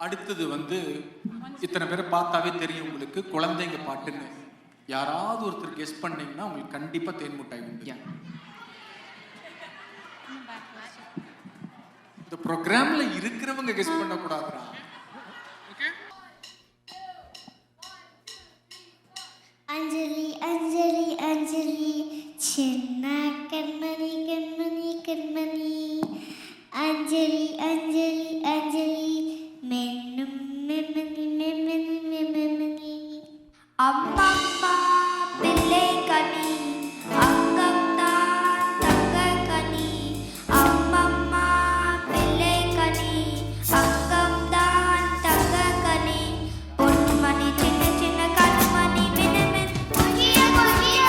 அடுத்தது வந்து இத்தனை பேரை பார்த்தாவே தெரியும் உங்களுக்கு, குழந்தைங்க பாட்டுன்னு. யாராவது ஒருத்தர் கெஸ் பண்ணீங்கன்னா உங்களுக்கு கண்டிப்பா தேன் முட்டாய் உண்டு. இந்த ப்ரோக்ராம்ல இருக்கிறவங்க கெஸ் பண்ண கூடாதுடா. அஞ்சலி அஞ்சலி அஞ்சலி சின்ன கண்மணி கண்மணி கண்மணி அஞ்சலி அஞ்சலி அஞ்சலி மென்னும் மெம்மணி மெம்மணி மெம்மணி அம்மா அம்மா பிள்ளை கனி அங்கம் தான் தங்க கனி அம்மம்மா பிள்ளை கனி அங்கம் தான் தங்க கனி பொன்மணி சின்ன சின்ன கண்மணி மினுமின் கொடிய கொடிய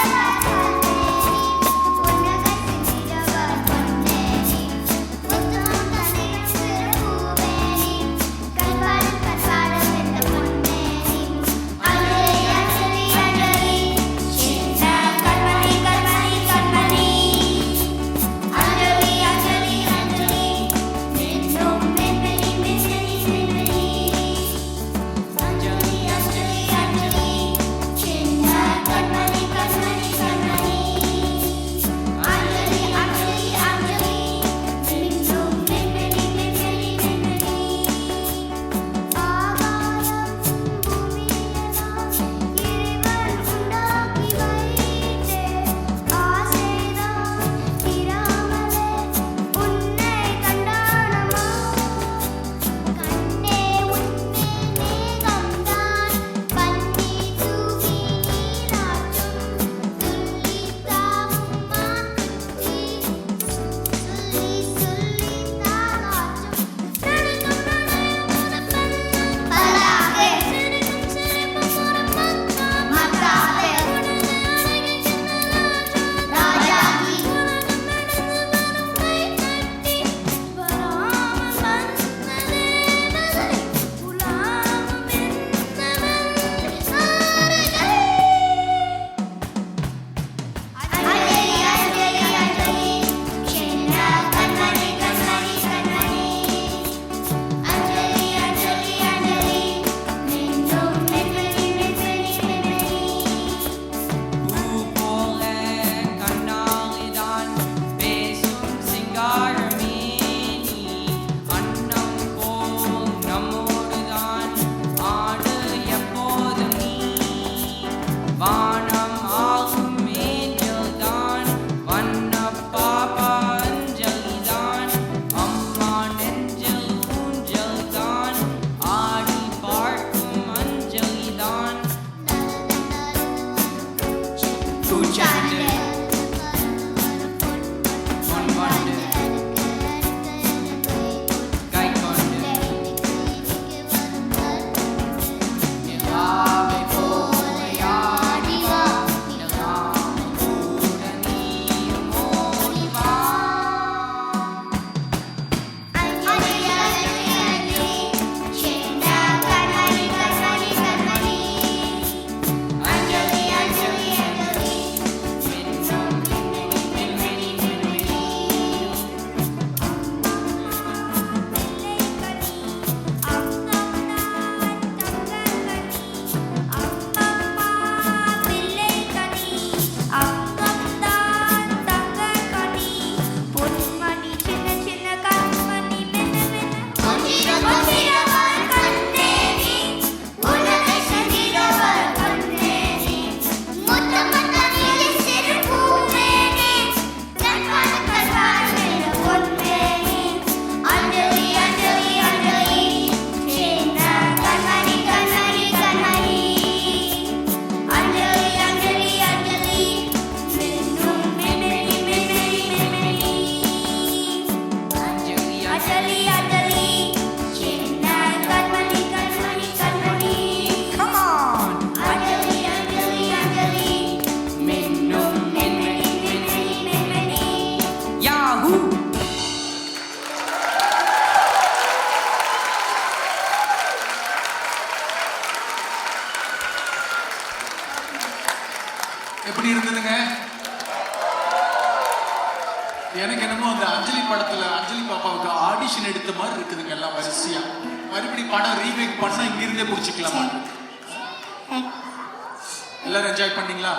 எப்படி இருந்ததுங்க? எனக்கு என்னமோ அந்த அஞ்சலி படத்துல அஞ்சலி பாப்பாவுக்கு ஆடிஷன் எடுத்த மாதிரி இருக்குதுங்க எல்லாம் வரிசையா. மறுபடியும் படம் ரீமேக் பண்ணா இங்கிருந்தே முடிச்சுக்கலாமா? எல்லாரும் என்ஜாய் பண்ணீங்களா?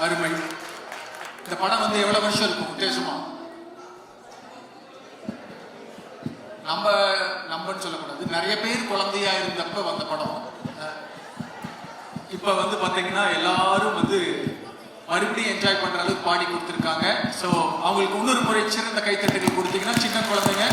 அருமை. இந்த படம் வந்து எவ்வளவு வருஷம் இருக்கும் உத்தேசமா? நம்பன்னு சொல்லக்கூடாது, நிறைய பேர் குழந்தையா இருந்தப்ப வந்த படம். இப்ப வந்து பாத்தீங்கன்னா எல்லாரும் வந்து மறுபடியும் என்ஜாய் பண்ற அளவுக்கு பாடி கொடுத்துருக்காங்க. ஸோ அவங்களுக்கு இன்னொரு முறை சிறந்த கைத்தட்டல் கொடுத்தீங்கன்னா சின்ன குழந்தைங்க